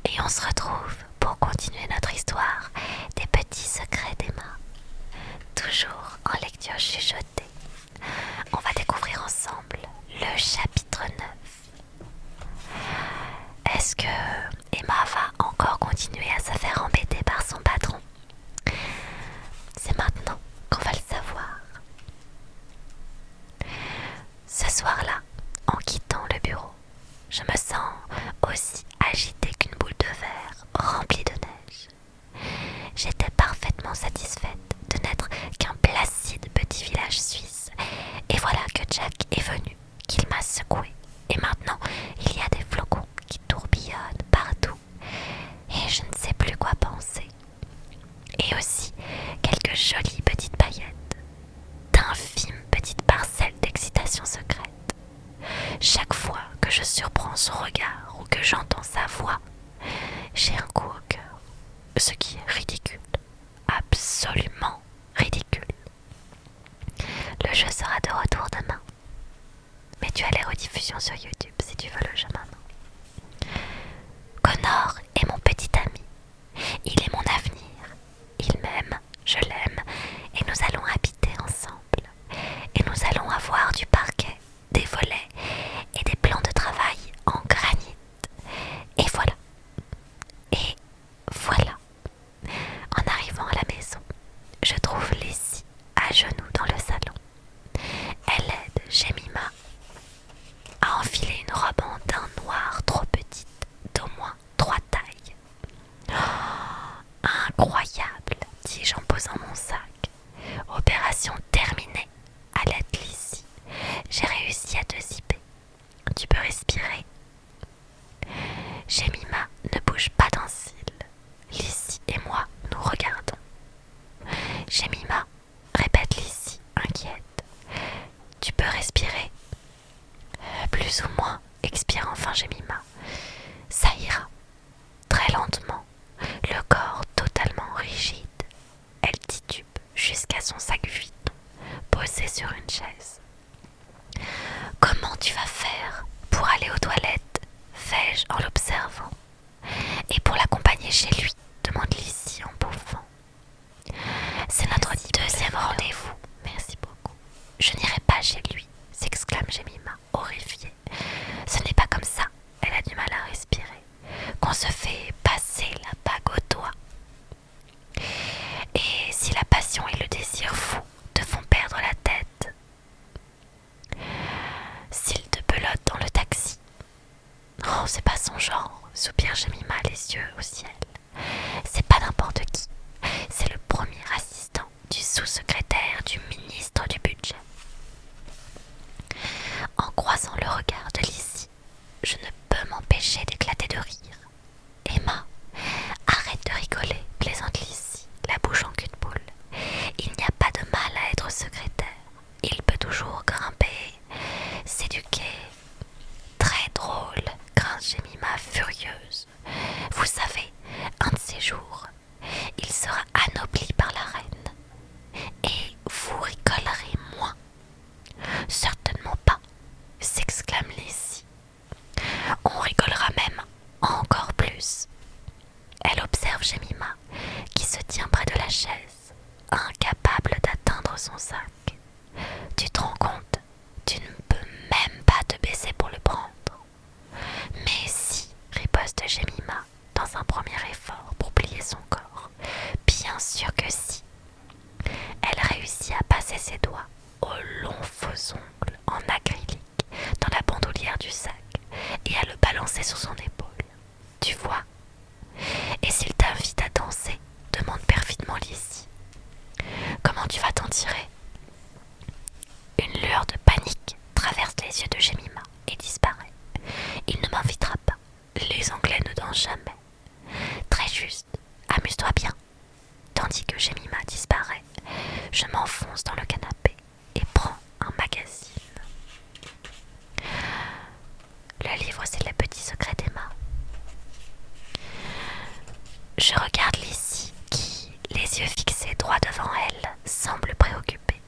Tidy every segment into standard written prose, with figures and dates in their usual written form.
Et on se retrouve pour continuer notre histoire des petits secrets d'Emma. Toujours en lecture chuchotée. On va découvrir ensemble le chapitre 9. Est-ce que Emma va encore continuer à se faire embêter par son patron? C'est maintenant qu'on va le savoir. Ce soir-là, en quittant le bureau, je me sens aussi agitée qu'une boule de verre remplie de neige. J'étais parfaitement satisfaite de n'être qu'un placide petit village suisse. Et voilà que Jack est venu, qu'il m'a secoué. Et maintenant, il y a des flocons qui tourbillonnent partout. Et je ne sais plus quoi penser. Et aussi quelques jolies petites paillettes, d'infimes petites parcelles d'excitation secrète. Chaque fois que je surprends son regard ou que j'entends sa voix, j'ai un coup au cœur, ce qui est ridicule, absolument ridicule. Le jeu sera de retour demain, mais tu as les rediffusions sur YouTube si tu veux le jeu maintenant. Connor est mon petit ami, il est mon avenir, il m'aime, je l'aime, et nous allons habiter ensemble, et nous allons avoir du parquet, des volets et des plans de travail en granit. Et voilà. Et voilà. En arrivant à la maison, je trouve Lizzie à genoux dans le salon. Elle aide Jemima à enfiler une robe en daim noir trop petite, d'au moins 3 tailles. Oh, incroyable, dis-je en posant mon sac. Opération terminée, à l'aide Lizzie. J'ai réussi à te zipper. Tu peux respirer. Jemima ne bouge pas d'un cil. Lizzie et moi nous regardons. Jemima, répète Lizzie, inquiète. Tu peux respirer. Plus ou moins, expire enfin Jemima. Ça ira. Très lentement, le corps totalement rigide. Elle titube jusqu'à son sac vide, posé sur une chaise. Comment tu vas faire pour aller aux toilettes? Fais-je en l'observant. Et pour l'accompagner chez lui, demande Lizzie en bouffant. C'est notre deuxième rendez-vous. Merci beaucoup. Je n'irai pas chez lui, s'exclame Jemima, horrifiée. Ce n'est pas comme ça, elle a du mal à respirer, qu'on se fait passer la bague au doigt. Et si la passion et le désir fou te font perdre la tête, s'il te pelote dans le taxi. Oh, c'est pas son genre, soupire Jemima les yeux au ciel. C'est pas n'importe qui, c'est le premier assistant du sous-secrétaire du ministre du budget. En croisant le regard de Lizzie, je ne peux m'empêcher d'éclater de rire. Emma, arrête de rigoler, plaisante Lizzie, la bouche en cul de poule. Il n'y a pas de mal à être secrétaire. Il peut toujours grimper, s'éduquer. Très drôle, grince Jemima furieuse. Vous savez, un de ces jours, il sera anobli par la reine. Et vous rigolerez moins. Certainement pas, s'exclame Lizzie. On rigolera même encore plus. Elle observe Jemima, qui se tient près de la chaise, incapable d'atteindre son sac. Tu te rends compte? Tu ne peux même pas te baisser pour le prendre. Mais si, riposte Jemima, dans un premier effort pour plier son corps. Bien sûr que si. Elle réussit à passer ses doigts aux longs faux ongles en acrylique dans la bandoulière du sac et à le balancer sur son épaule. Tu vois? Et s'il t'invite à danser, demande perfidement Lizzie. Comment tu vas t'en tirer? Une lueur de panique traverse les yeux de Jemima et disparaît. Il ne m'invitera pas. Les Anglais ne dansent jamais. Très juste. Amuse-toi bien. Tandis que Jemima disparaît, je m'enfonce dans le canapé et prends un magazine. Le livre, c'est Les Petits Secrets d'Emma. Je regarde Lizzie qui, les yeux fixés droit devant elle, semble préoccupée.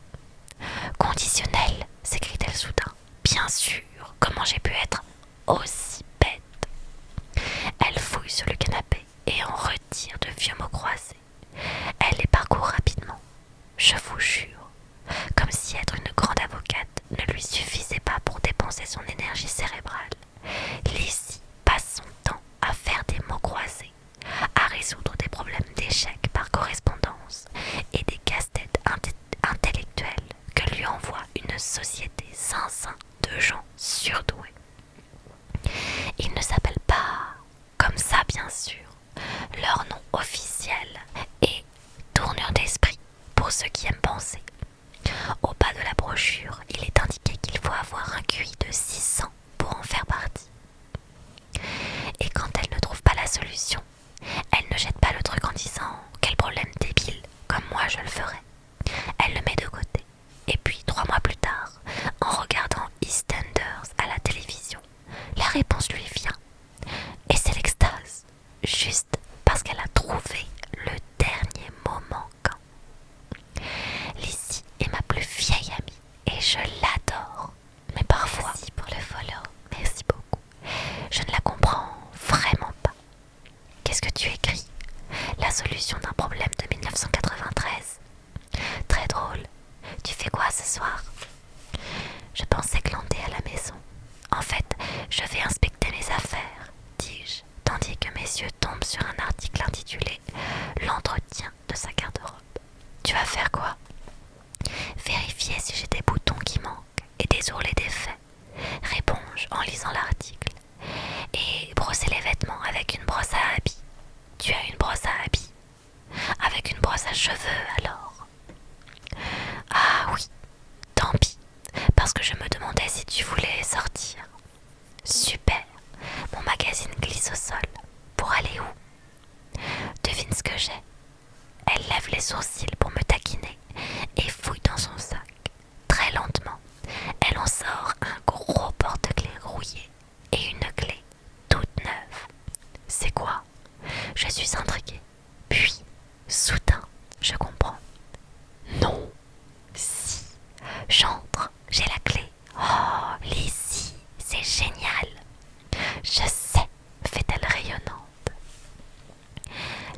Conditionnel, s'écrie-t-elle soudain. Bien sûr, comment j'ai pu être aussi bête? Elle fouille sur le canapé et en retire de vieux mots croisés. Elle les parcourt rapidement, je vous jure, comme si être une grande avocate ne lui suffisait pas pour dépenser son énergie cérébrale. Lizzie passe son temps à faire des mots croisés, à résoudre des problèmes d'échecs par correspondance et des casse-têtes intellectuels que lui envoie une société zinzin de gens surdoués. Ils ne s'appellent pas comme ça, bien sûr. Leur nom officiel est tournure d'esprit pour ceux qui aiment penser. Au bas de la brochure, il est indiqué qu'il faut avoir un QI de 600 pour en faire partie. Et quand elle ne trouve pas la solution, elle ne jette pas le truc en disant « quel problème débile, comme moi je le ferais ». Elle le met de côté. Et puis 3 mois plus tard, en regardant EastEnders à la télévision, la réponse lui vient. Et c'est l'extase, juste parce qu'elle a trouvé le dernier mot manquant. Lizzie est ma plus vieille amie et je l'adore. Mais parfois, merci pour le follow, merci beaucoup. Je ne la comprends vraiment pas. Qu'est-ce que tu écris? La solution d'un problème de 1993. Très drôle. Tu fais quoi ce soir? Je pensais glander à la maison. En fait, je vais inspecter mes affaires, dis-je, tandis que mes yeux tombent sur un article intitulé « L'entretien de sa garde-robe ». Tu vas faire quoi? Vérifier si j'ai des boutons qui manquent et des ourlets défaits, réponds-je en lisant l'article. Et brosser les vêtements avec une brosse à habits. Tu as une brosse à habits? Avec une brosse à cheveux alors? Ah oui, tant pis, parce que je me demandais si tu voulais sortir. Super, mon magazine glisse au sol. Pour aller où? Devine ce que j'ai. Elle lève les sourcils pour me taquiner et fouille dans son sac. Très lentement, elle en sort un gros porte-clés rouillé et une clé toute neuve. C'est quoi? Je suis intriguée. Puis, soudain, je comprends. Non, si, j'entre, j'ai la clé. Oh, Lizzie, c'est génial. Je sais, fait-elle rayonnante.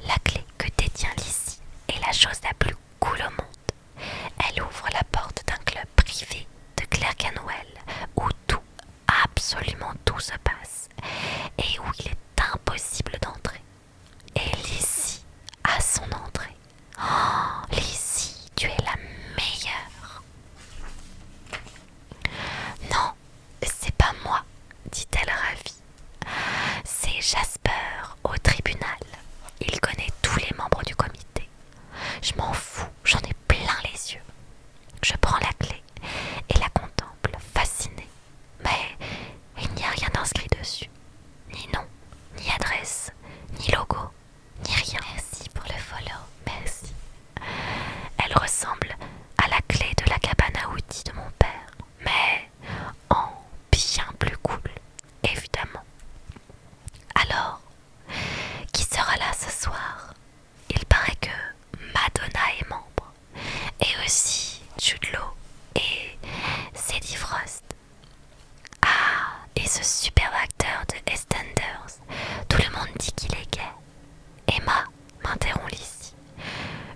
La clé que détient Lizzie est la chose la plus cool au monde. Elle ouvre la porte d'un club privé de Clerkenwell où tout, absolument tout se passe et où il est impossible d'entrer. Et Lizzie à son entrée. Oh, Lizzie, tu es la meilleure. Non, c'est pas moi, dit-elle ravie. C'est Jasper au tribunal. Il connaît tous les membres du comité. Je m'en fous, j'en ai plein les yeux. Je prends la clé et la contemple, fascinée. Mais il n'y a rien d'inscrit dessus. Ni nom, ni adresse, ni logo, ni rien. Merci pour le follow, merci. Elle ressemble à la clé de la cabane à outils de mon père, mais en bien plus cool, évidemment. Alors, qui sera là ce soir? Il paraît que Madonna est membre, et aussi Jude Law et Sadie Frost. Ah, et ce superbe acteur de EastEnders, tout le monde dit qu'il est gay. Emma, m'interrompt Lizzie,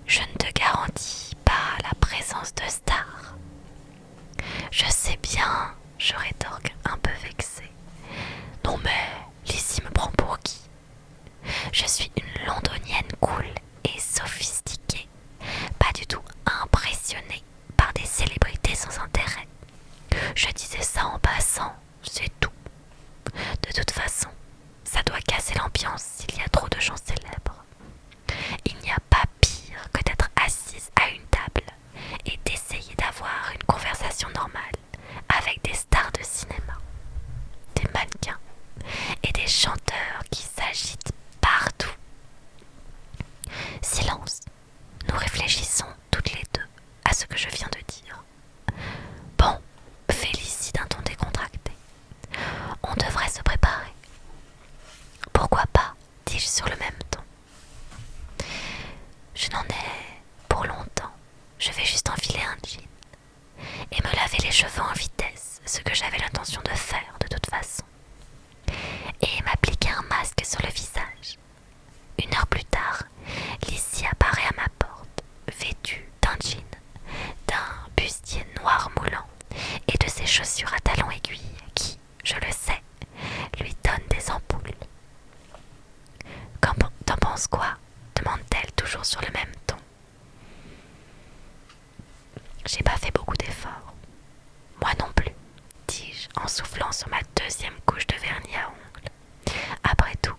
je ne te garantis pas la présence de stars. Je sais bien, je rétorque un peu vexée. Non mais, Lizzie me prend pour qui? Je suis une londonienne cool et sophistiquée, pas du tout impressionnée par des célébrités sans intérêt. Je disais ça en passant, c'est tout. De toute façon, ça doit casser l'ambiance s'il y a trop de gens célèbres. Il n'y a pas pire que d'être assise à une table et d'essayer d'avoir une conversation normale avec des stars de cinéma, des mannequins et des chanteurs qui s'agitent partout. Silence. Nous réfléchissons toutes les deux à ce que je viens de dire. Bon, Félicie d'un ton décontracté. On devrait se préparer. Pourquoi pas, dis-je sur le même ton. Je n'en ai pour longtemps. Je vais juste enfiler un jean et me laver les cheveux en vitesse, ce que j'avais l'intention de faire de toute façon, et m'appliquer un masque sur le visage. T'en penses quoi? Demande-t-elle toujours sur le même ton. J'ai pas fait beaucoup d'efforts. Moi non plus, dis-je en soufflant sur ma deuxième couche de vernis à ongles. Après tout,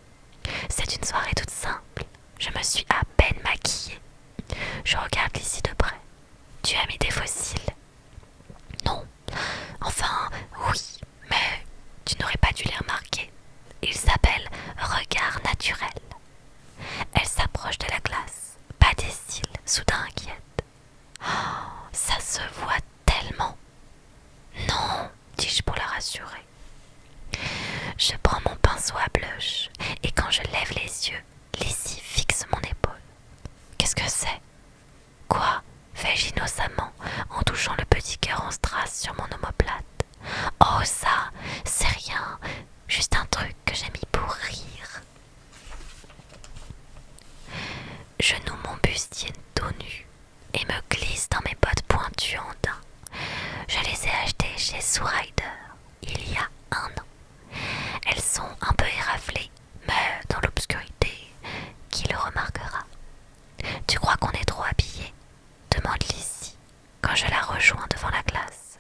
c'est une soirée toute simple. Je me suis à peine maquillée. Je regarde Lizzie de près. Tu as mis des fossiles? Non. Enfin, oui, mais tu n'aurais pas dû les remarquer. Ils s'appellent regard naturel. Elle s'approche de la glace, pas des cils, soudain inquiète. Oh, ça se voit tellement. Non, dis-je pour la rassurer. Je prends mon pinceau à blush et quand je lève les yeux, Lizzie fixe mon épaule. Qu'est-ce que c'est? Quoi? Fais-je innocemment en touchant le petit cœur en strass sur mon omoplate. Oh ça, c'est rien, juste un truc que j'ai mis pour rire. Je noue mon bustier tout nu et me glisse dans mes bottes pointues en daim. Je les ai achetées chez Zourider il y a un an. Elles sont un peu éraflées, mais dans l'obscurité, qui le remarquera? Tu crois qu'on est trop habillés? Demande Lizzie quand je la rejoins devant la glace.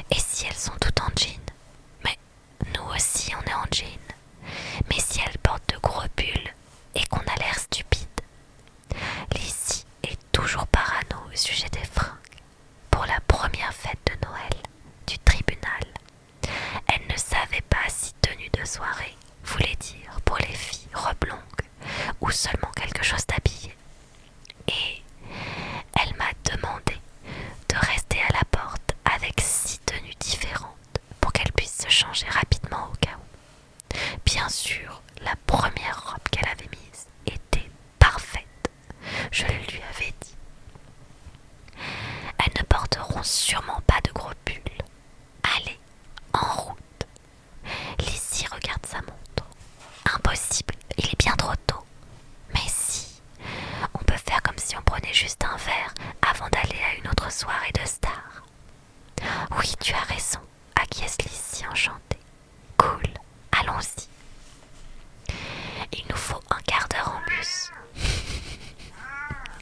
Et si elles sont toutes en jean? Mais nous aussi on est en jean. Mais si elles portent de gros pulls et qu'on a l'air stupide? Lizzie est toujours parano au sujet des fringues. Pour la première fête de Noël du tribunal, elle ne savait pas si tenue de soirée voulait dire pour les filles robe longue ou seulement quelque chose d'habillé. Et elle m'a demandé de rester à la porte avec 6 tenues différentes pour qu'elle puisse se changer rapidement au cas où. Bien sûr, la première robe qu'elle avait mise était parfaite. Je le lui avais dit. Elles ne porteront sûrement pas de gros pulls. Allez, en route. Lizzie regarde sa montre. Impossible, il est bien trop tôt. Mais si, on peut faire comme si on prenait juste un verre avant d'aller à une autre soirée de stars. Oui, tu as raison, acquiesce Lizzie enchantée. Cool, allons-y. Il nous faut un quart d'heure en bus.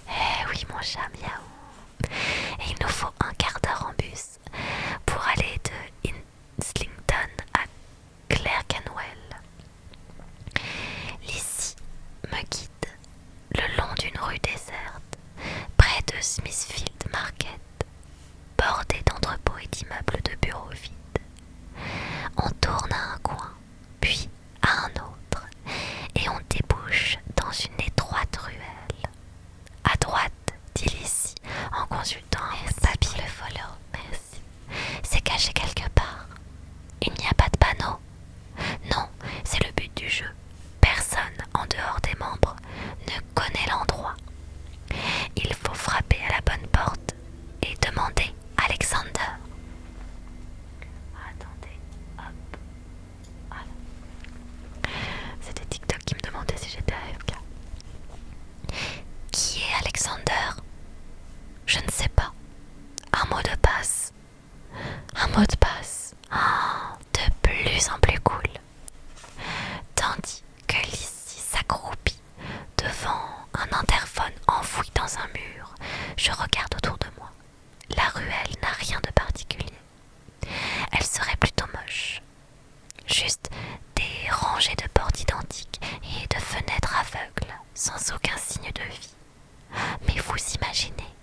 Eh oui, mon chat miaou. Et il nous faut un quart d'heure en bus pour aller de Islington à Clerkenwell. Lizzie me guide le long d'une rue déserte, près de Smithfield Market, bordée d'entrepôts et d'immeubles de bureaux vides. On tourne à un coin, puis à un autre, et on débouche dans une étroite ruelle. À droite, dit Lizzie en consultant un papier. Le follow, merci. C'est caché quelque part. Il n'y a pas de panneau. Non, c'est le but du jeu. Personne en dehors des membres ne connaît l'endroit. Il faut frapper à la bonne porte et demander Alexander. Attendez, hop. Voilà. C'était TikTok qui me demandait si j'étais AFK. Qui est Alexander? Je ne sais pas. Un mot de passe. Un mot de passe. Oh, de plus en plus cool. Tandis que Lizzie s'accroupit devant un interphone enfoui dans un mur, je regarde autour de moi. La ruelle n'a rien de particulier. Elle serait plutôt moche. Juste des rangées de portes identiques et de fenêtres aveugles, sans aucun signe de vie. Mais vous imaginez,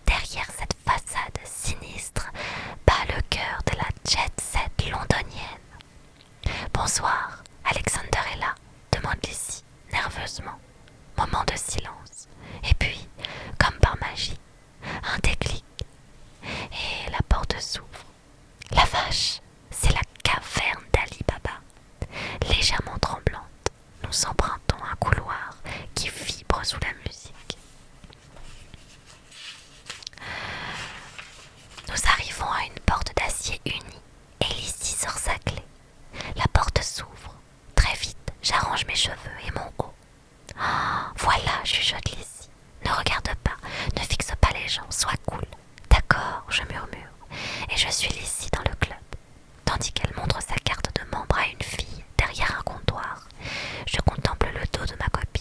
derrière cette façade sinistre, bat le cœur de la jet-set londonienne. Bonsoir, Alexander est là, demande Lizzie, nerveusement. Moment de silence. Et puis, comme par magie, un déclic. Et la porte s'ouvre. La vache, c'est la caverne d'Ali Baba. Légèrement tremblante, nous empruntons un couloir qui vibre sous la musique. Nous arrivons à une porte d'acier unie et Lizzie sort sa clé. La porte s'ouvre. Très vite, j'arrange mes cheveux et mon haut. Oh, voilà, chuchote Lizzie. Ne regarde pas, ne fixe pas les gens, sois cool. D'accord, je murmure. Et je suis Lizzie dans le club. Tandis qu'elle montre sa carte de membre à une fille derrière un comptoir, je contemple le dos de ma copine.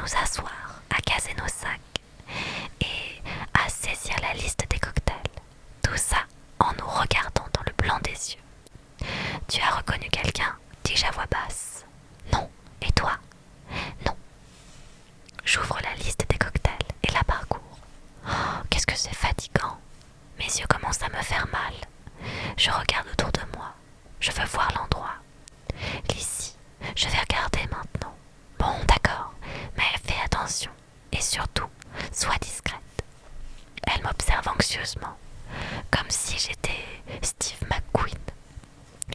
nous asseoir, à caser nos sacs et à saisir la liste des cocktails. Tout ça en nous regardant dans le blanc des yeux. Tu as reconnu quelqu'un? Dis-je à voix basse. Non. Et toi? Non. J'ouvre la liste des cocktails et la parcours. Oh, qu'est-ce que c'est fatigant. Mes yeux commencent à me faire mal. Je regarde autour de moi. Je veux voir l'endroit. Lizzie, je vais regarder maintenant. Bon, d'accord, mais fais attention. Et surtout, sois discrète. Elle m'observe anxieusement, comme si j'étais Steve McQueen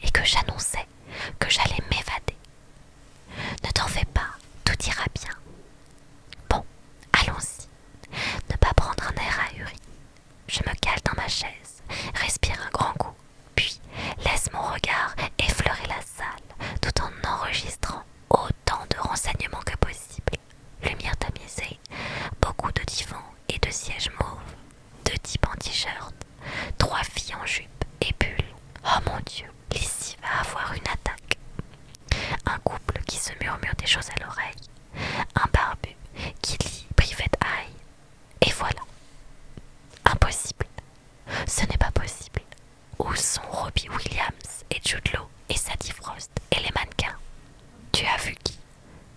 et que j'annonçais que j'allais m'évader. Ne t'en fais pas, tout ira bien. Bon, allons-y. Ne pas prendre un air ahuri. Je me cale dans ma chaise, respire un grand coup, puis laisse mon regard effleurer la salle tout en enregistrant autant de renseignements que possible. Lumière tamisée, beaucoup de divans et de sièges mauves, 2 types en t-shirt, 3 filles en jupe et pull. Oh mon Dieu, Lizzie va avoir une attaque. Un couple qui se murmure des choses à l'oreille, un barbu qui lit Private Eye, et voilà. Impossible. Ce n'est pas possible. Où sont Robbie Williams et Jude Law et Sadie Frost et les mannequins? Tu as vu qui?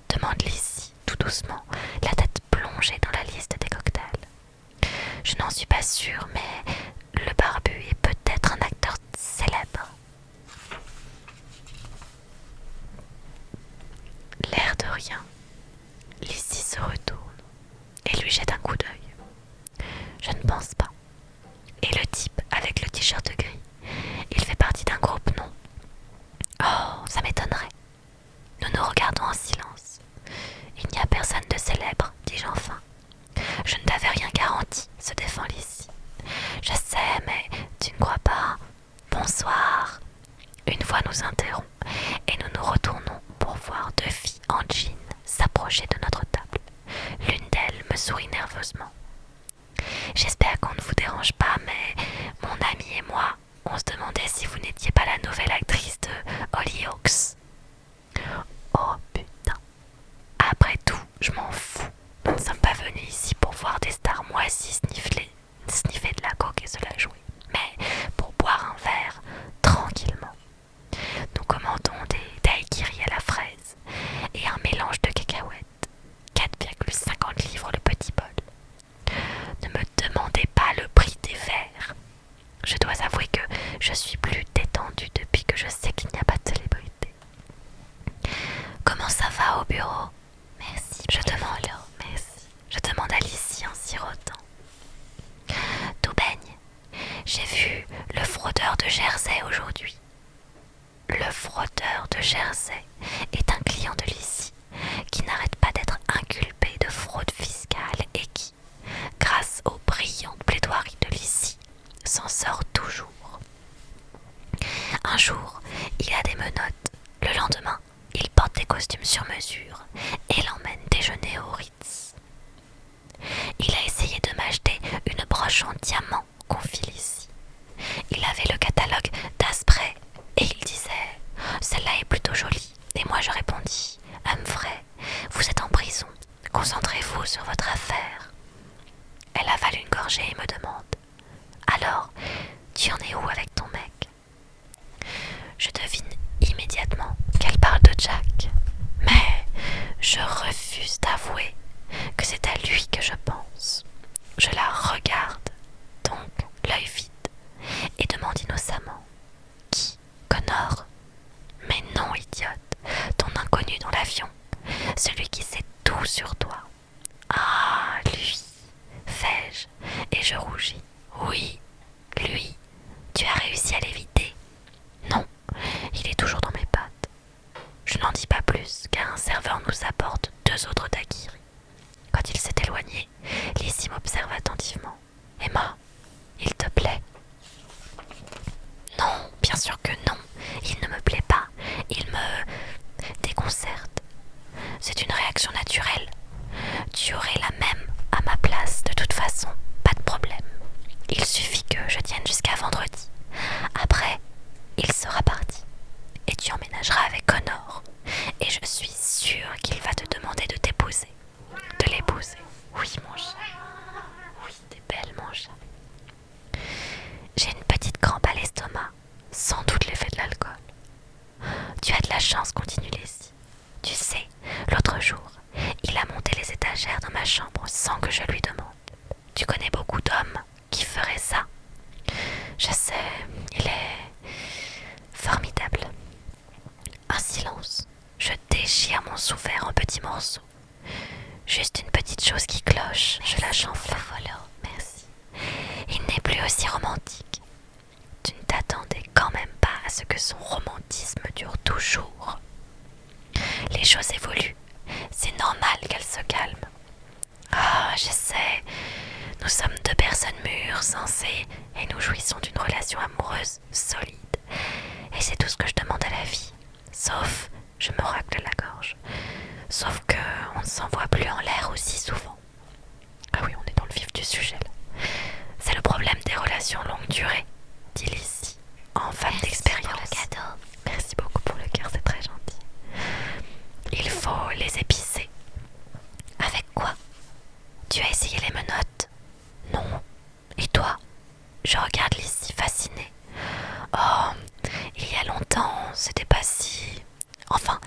Demande Lizzie, tout doucement, la tête plongée dans la liste des cocktails. Je n'en suis pas sûre, mais le barbu est peut-être un acteur célèbre. L'air de rien, Lizzie se retourne et lui jette un coup d'œil. Je ne pense pas. Et le type avec le t-shirt gris, il fait partie d'un groupe, non? Oh, ça m'étonnerait. Nous nous regardons en silence. Il n'y a personne de célèbre, dis-je enfin. Je ne t'avais rien garanti, se défend Lizzie. Je sais, mais tu ne crois pas? Bonsoir. Une voix nous interrompt et nous nous retournons pour voir 2 filles en jean s'approcher de notre table. L'une d'elles me sourit nerveusement. J'espère qu'on ne vous dérange pas, mais mon ami et moi, on se demandait si vous n'étiez pas la nouvelle actrice de Hollyoaks. Oh putain. Après tout, je m'en fous. Nous ne sommes pas venus ici pour voir des stars moisies sniffer de la coke et se la jouer, mais pour boire un verre tranquillement. Nous commandons des daiquiris à la fraise et un mélange de cacahuètes. 4,50 livres le petit bol. Ne me demandez pas le prix des verres. Je dois avouer que je suis plus détendue depuis que je sais qu'il n'y a pas de célébrité. Comment ça va au bureau? Merci. Je demande à Lizzie en sirotant. Tout baigne. J'ai vu le fraudeur de Jersey aujourd'hui. Le fraudeur de Jersey est un client de Lizzie qui n'arrête pas d'être inculpé de fraude fiscale et qui, grâce aux brillantes plaidoiries de Lizzie, s'en sort toujours. Un jour, il a des menottes. Le lendemain, il porte des costumes sur mesure et l'emmène déjeuner au Ritz. Il a essayé de m'acheter une broche en diamant, confie Lizzie. Il avait le catalogue d'Asprey et il disait « Celle-là est plutôt jolie ». Et moi je répondis « Humphrey, vous êtes en prison, concentrez-vous sur votre affaire ». Elle avale une gorgée et me demande « Alors, tu en es où avec ton mec ?» Je devine immédiatement qu'elle parle de Jack, mais je refuse d'avouer que c'est à lui que je pense. Je la regarde, donc l'œil vide, et demande innocemment « Qui? Connor ?» Mais non, idiote, ton inconnu dans l'avion, celui qui sait tout sur toi. Ah, lui, fais-je, et je rougis. Oui, lui, tu as réussi à l'éviter. Non, il est toujours dans mes pattes. Je n'en dis pas plus, car un serveur nous apporte 2 autres daiquiris. Quand il s'est éloigné, Lizzie m'observe attentivement. Emma, il te plaît? Non, bien sûr que non. Il ne me plaît pas. Il me déconcerte. C'est une réaction naturelle. Tu aurais la même à ma place de toute façon. Pas de problème. Il suffit que je tienne jusqu'à vendredi. Après, il sera parti. Et tu emménageras avec Connor. Et je suis sûre qu'il va te demander de t'épouser. poussé. Oui, mon chat. Oui, t'es belle, mon chat. J'ai une petite crampe à l'estomac, sans doute l'effet de l'alcool. Tu as de la chance, continue Lizzie. Tu sais, l'autre jour, il a monté les étagères dans ma chambre sans que je lui demande. Tu connais beaucoup d'hommes qui feraient ça. Je sais, il est formidable. Un silence. Je déchire mon sous-vert en petits morceaux. Juste une petite chose qui cloche, je la chanfle. Merci. Il n'est plus aussi romantique. Tu ne t'attendais quand même pas à ce que son romantisme dure toujours. Les choses évoluent. C'est normal qu'elles se calment. Ah, je sais. Nous sommes deux personnes mûres, sensées, et nous jouissons d'une relation amoureuse solide. Et c'est tout ce que je demande à la vie. Sauf, je me racle la gorge. Sauf que on ne s'envoie plus en l'air aussi souvent. Ah oui, on est dans le vif du sujet là. C'est le problème des relations longue durée, dit Lizzie, en femme d'expérience. Merci pour le cadeau. Merci beaucoup pour le cœur, c'est très gentil. Il faut les épicer. Avec quoi? Tu as essayé les menottes? Non. Et toi? Je regarde Lizzie fascinée. Oh, il y a longtemps, c'était pas si... Enfin,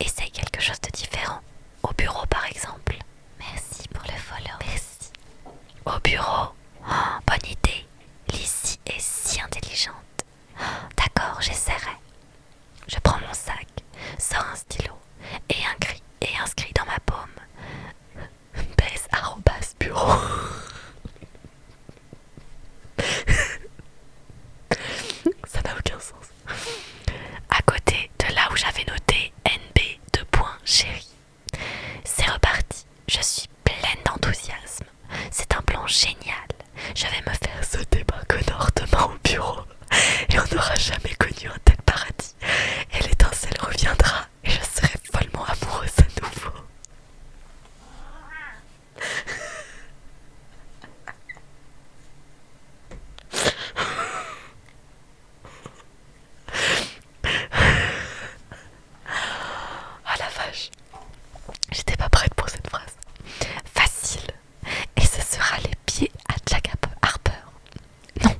essaye quelque chose de différent. Au bureau, par exemple. Merci pour le follow. Merci. Au bureau? Oh, bonne idée. Lizzie est si intelligente. D'accord, j'essaierai. Je prends mon sac, sors un stylo et inscris dans ma paume. Baise@bureau. Ça n'a aucun sens. À côté de là où j'avais noté NB2.chérie. C'est reparti. Je suis pleine d'enthousiasme. C'est un plan génial. Je vais me faire sauter par Connor demain au bureau. Et on n'aura jamais connu un tel paradis. Et l'étincelle reviendra et je serai follement amoureuse à nouveau. Ah la vache. J'étais pas prête pour cette phrase. Facile. Et ce sera les pieds à Jack Harper. Non,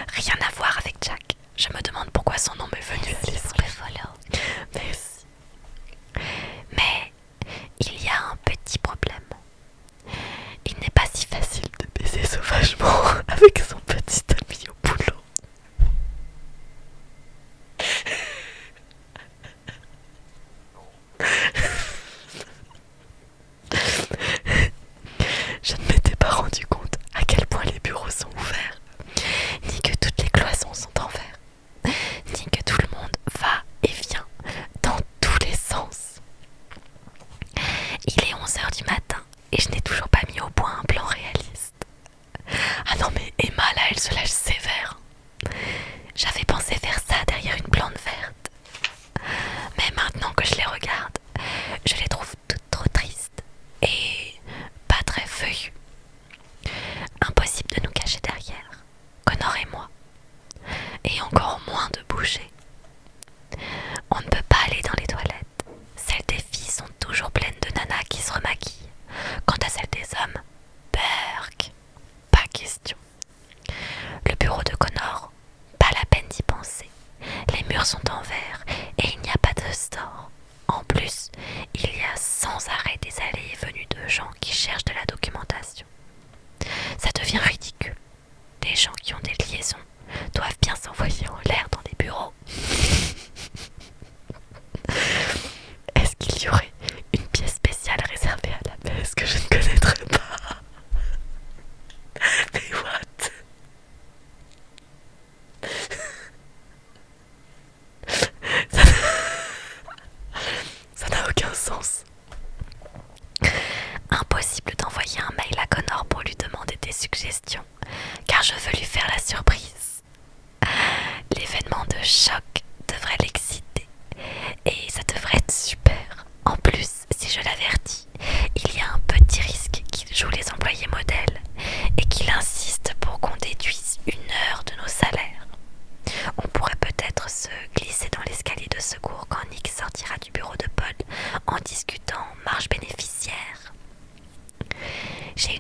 rien à voir avec Jack. Je me demande pourquoi son nom m'est venu à l'esprit. Merci.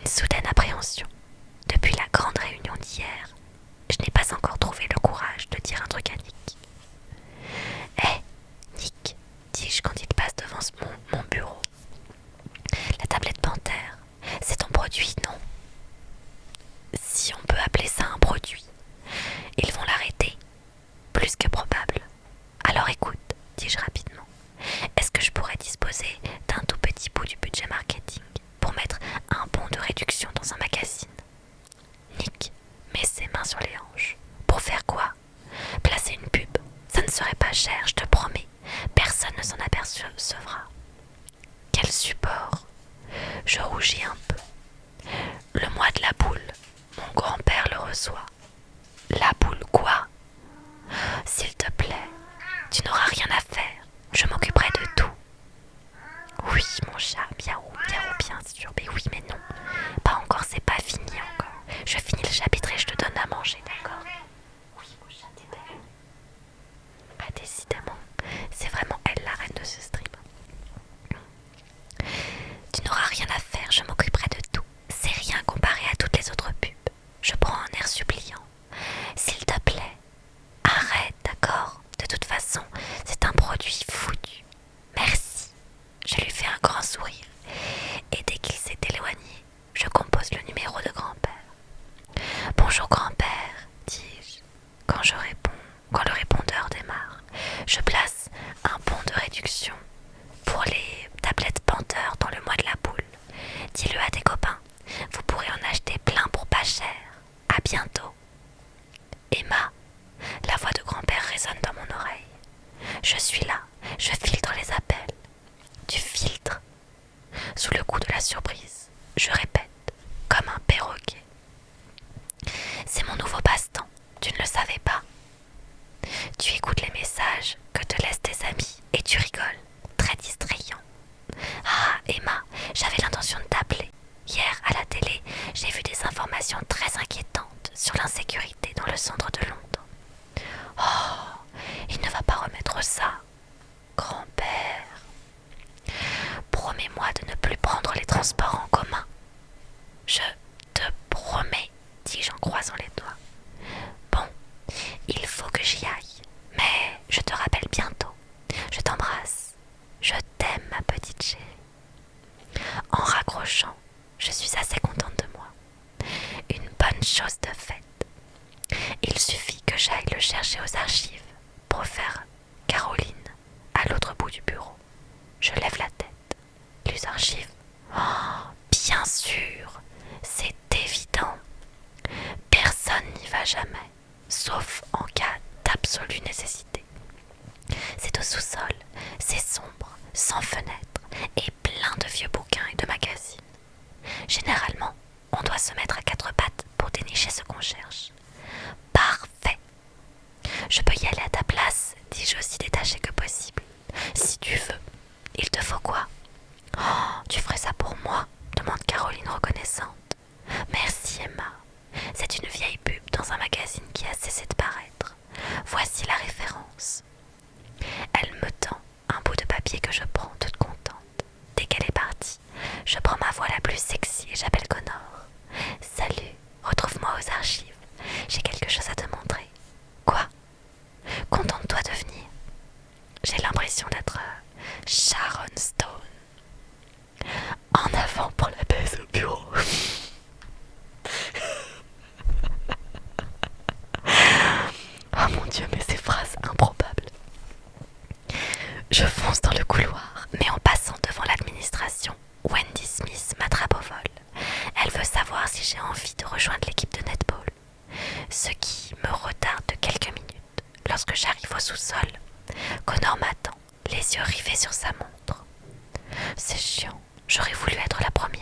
Une soudaine appréhension. Depuis la grande réunion d'hier, je n'ai pas encore trouvé le courage de dire un truc à Nick. Hé, Nick, dis-je quand il passe devant mon bureau. La tablette Panthère, c'est ton produit, non? Si on peut appeler ça un produit. Ils vont l'arrêter. Plus que probable. Alors écoute, dis-je rapidement. Est-ce que je pourrais disposer d'un tout petit bout du budget marketing pour mettre un bon de réduction dans un magazine? Nick met ses mains sur les hanches. Pour faire quoi? Placer une pub. Ça ne serait pas cher, je te promets. Personne ne s'en apercevra. Quel support? Je rougis un peu. Le mois de la boule. Mon grand-père le reçoit. La boule quoi? S'il te plaît, tu n'auras rien à faire. Je m'occuperai de tout. Oui, mon chat, miaou, miaou, bien sûr. Mais oui, mais non. Pas encore, c'est pas fini encore. Je finis le chapitre et je te donne à manger, d'accord? Oui, mon chat, t'es belle. Ah, décidément, c'est vraiment elle la reine de ce stream. Tu n'auras rien à faire, je m'occuperai de tout. C'est rien comparé à toutes les autres pubs. Je prends un air suppliant. S'il te plaît, arrête, d'accord? De toute façon, c'est un produit foutu. Merci. Je lui fais un grand sourire. Et dès qu'il s'est éloigné, je compose le numéro de grand-père. Bonjour grand-père, dis-je. Quand le répondeur démarre, je place un bon de réduction pour les tablettes Panthère dans le mois de la boule. Dis-le à tes copains. Vous pourrez en acheter plein pour pas cher. À bientôt. Emma, la voix de grand-père résonne dans mon oreille. Je suis là, je filtre les appels. Tu filtres? Sous le coup de la surprise, je répète, comme un perroquet. C'est mon nouveau passe-temps, tu ne le savais pas. Tu écoutes les messages que te laissent tes amis et tu rigoles, très distrayant. Ah, Emma, j'avais l'intention de t'appeler. Hier, à la télé, j'ai vu des informations très inquiétantes sur l'insécurité dans le centre de Londres. Oh, il ne va pas remettre ça. Grand-père, promets-moi de ne plus prendre les transports en commun. Je te promets, dis-je en croisant les doigts. Bon, il faut que j'y aille, mais je te rappelle bientôt. Je t'embrasse. Je t'aime, ma petite chérie. En raccrochant, je suis assez contente de moi. Une bonne chose de faite. Il suffit que j'aille le chercher aux archives pour faire Caroline à l'autre bout du bureau. Je lève la tête. Les archives? Oh, bien sûr, c'est évident. Personne n'y va jamais, sauf en cas d'absolue nécessité. C'est au sous-sol, c'est sombre, sans fenêtre et plein de vieux bouquins et de magazines. Généralement, on doit se mettre à quatre pattes pour dénicher ce qu'on cherche. Parfait. Je peux y aller à ta place, dis-je aussi détaché que possible. Si tu veux. Il te faut quoi? Oh, tu ferais ça pour moi? Demande Caroline reconnaissante. Merci Emma. C'est une vieille pub dans un magazine qui a cessé de paraître. Voici la référence. Elle me tend un bout de papier que je prends toute contente. Dès qu'elle est partie, je prends ma voix la plus sexy et j'appelle Connor. Salut, retrouve-moi aux archives. J'ai quelque chose à te montrer. Quoi? Contente-toi de venir. J'ai l'impression d'être Sharon Stone. En avant pour la baisse au bureau. Oh mon Dieu, mais ces phrases improbables. Je fonce dans le couloir, mais en passant devant l'administration, Wendy Smith m'attrape au vol. Elle veut savoir si j'ai envie de rejoindre l'équipe de netball. Ce qui me retarde de quelques minutes. Lorsque j'arrive au sous-sol, Connor m'attend, les yeux rivés sur sa montre. C'est chiant, j'aurais voulu être la première.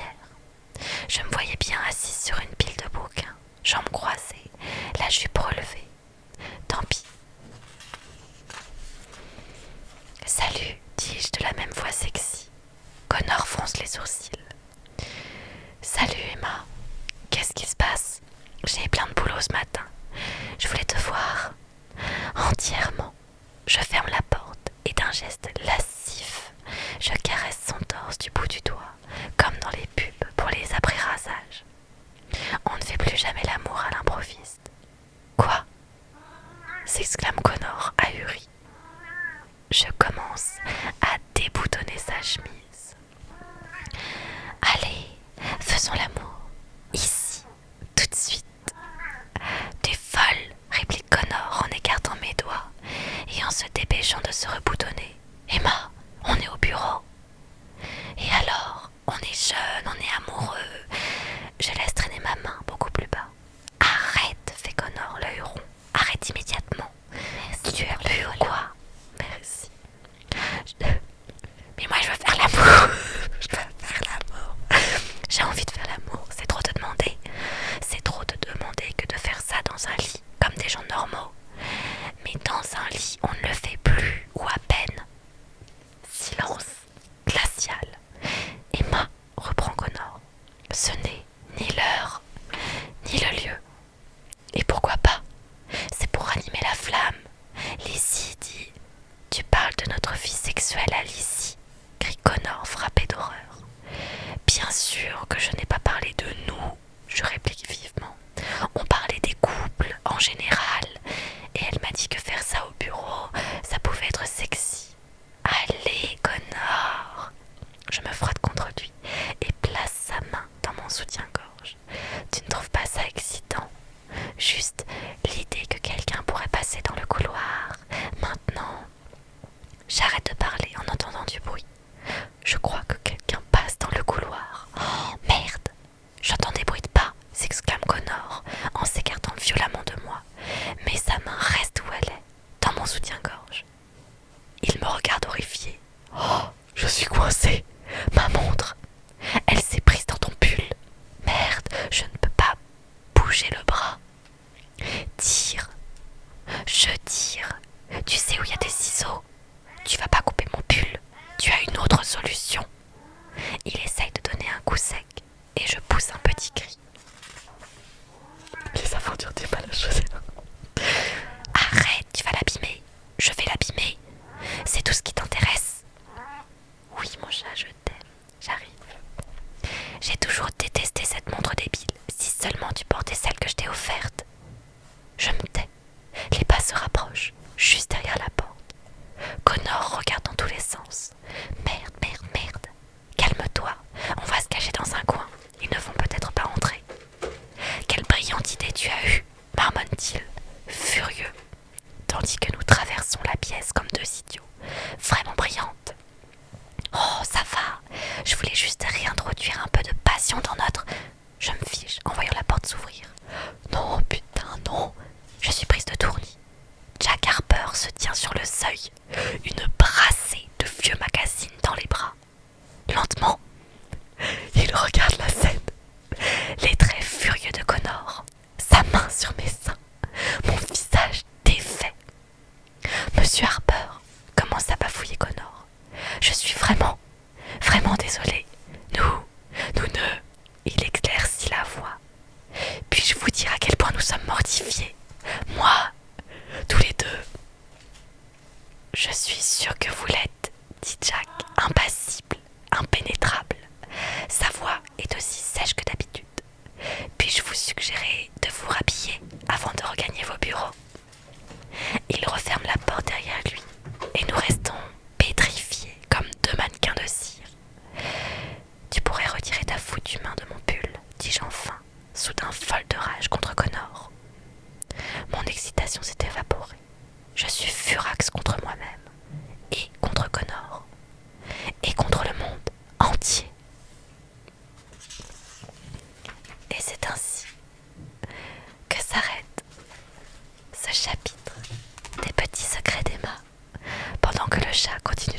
Je me voyais bien assise sur une pile de bouquins, jambes croisées, la jupe relevée. Tant pis. Salut, dis-je de la même voix sexy. Connor fronce les sourcils. Salut Emma, qu'est-ce qui se passe? J'ai plein de boulot ce matin. Je voulais te voir entièrement. Je ferme la porte et d'un geste lascif, je caresse son torse du bout du doigt, comme dans les pubs pour les après-rasages. J'ai envie de faire l'amour, c'est trop te demander. C'est trop te demander que de faire ça dans un lit, comme des gens normaux. Mais dans un lit, on ne le fait plus, ou à peine. Silence glacial. Emma, reprend Connor. Ce n'est ni l'heure, ni le lieu. Et pourquoi pas? C'est pour ranimer la flamme. Lizzie dit: Tu parles de notre vie sexuelle à Lizzie, crie Connor frappé d'horreur. Bien sûr que je n'ai pas parlé de nous, je réplique vivement. On parlait des couples en général, et elle m'a dit que faire ça au bureau, ça pouvait être sexy. Allez, Connor! Je me frotte contre lui et place sa main dans mon soutien-gorge. Tu ne trouves pas ça excitant? Juste l'idée que quelqu'un pourrait passer dans le couloir. Maintenant, j'arrête de parler en entendant du bruit. Je crois que quelqu'un passe dans le couloir. Oh merde! J'entends des bruits de pas, s'exclame Connor en s'écartant violemment de moi. Mais sa main reste où elle est, dans mon soutien-gorge. Il me regarde horrifié. Oh, je suis coincée. Ma montre, elle s'est prise dans ton pull. Merde, je ne peux pas bouger le bras. Tire. Je tire. Tu sais où il y a des ciseaux? Tu vas pas couper mon pull. Tu as une autre solution. Il essaye de donner un coup sec et je pousse un petit cri. Les aventures du mal à choisir. Arrête, tu vas l'abîmer. Je vais l'abîmer. C'est tout ce qui t'intéresse. Oui, mon chat, je t'aime. J'arrive. J'ai toujours détesté cette montre débile. Si seulement tu portais celle que je t'ai offerte. Je me tais. Les pas se rapprochent, juste derrière la porte. Connor regarde dans tous les sens. Merde, merde, merde. Calme-toi, on va se cacher dans un coin. Ils ne vont peut-être pas entrer. Quelle brillante idée tu as eue, marmonne-t-il, furieux, tandis que nous traversons la pièce comme deux idiots. Vraiment brillante. Oh, ça va. Je voulais juste réintroduire un peu de passion dans notre... Je me fiche en voyant la porte s'ouvrir. Non, putain, non. Je suis prise de tournis. Jack Harper se tient sur le seuil, une brassée de vieux magazines dans les bras. Lentement, il regarde la scène, les traits furieux de Connor, sa main sur mes seins, mon visage défait. Monsieur Harper commence à bafouiller Connor. Je suis vraiment désolée. Nous ne... Il éclaircit la voix. Puis-je vous dire à quel point nous sommes mortifiés? Moi, tous les deux. Je suis sûre que vous l'êtes, dit Jack, impassible, impénétrable. Sa voix est aussi sèche que d'habitude. Puis-je vous suggérer de vous rhabiller avant de regagner vos bureaux? Il referme la porte derrière lui et nous restons pétrifiés comme deux mannequins de cire. Tu pourrais retirer ta foutue main de mon pull, dis-je enfin, soudain folle de rage contre Connor. Mon excitation s'est évaporée. Je suis furax contre moi-même, et contre Connor, et contre le monde entier. Et c'est ainsi que s'arrête ce chapitre des petits secrets d'Emma, pendant que le chat continue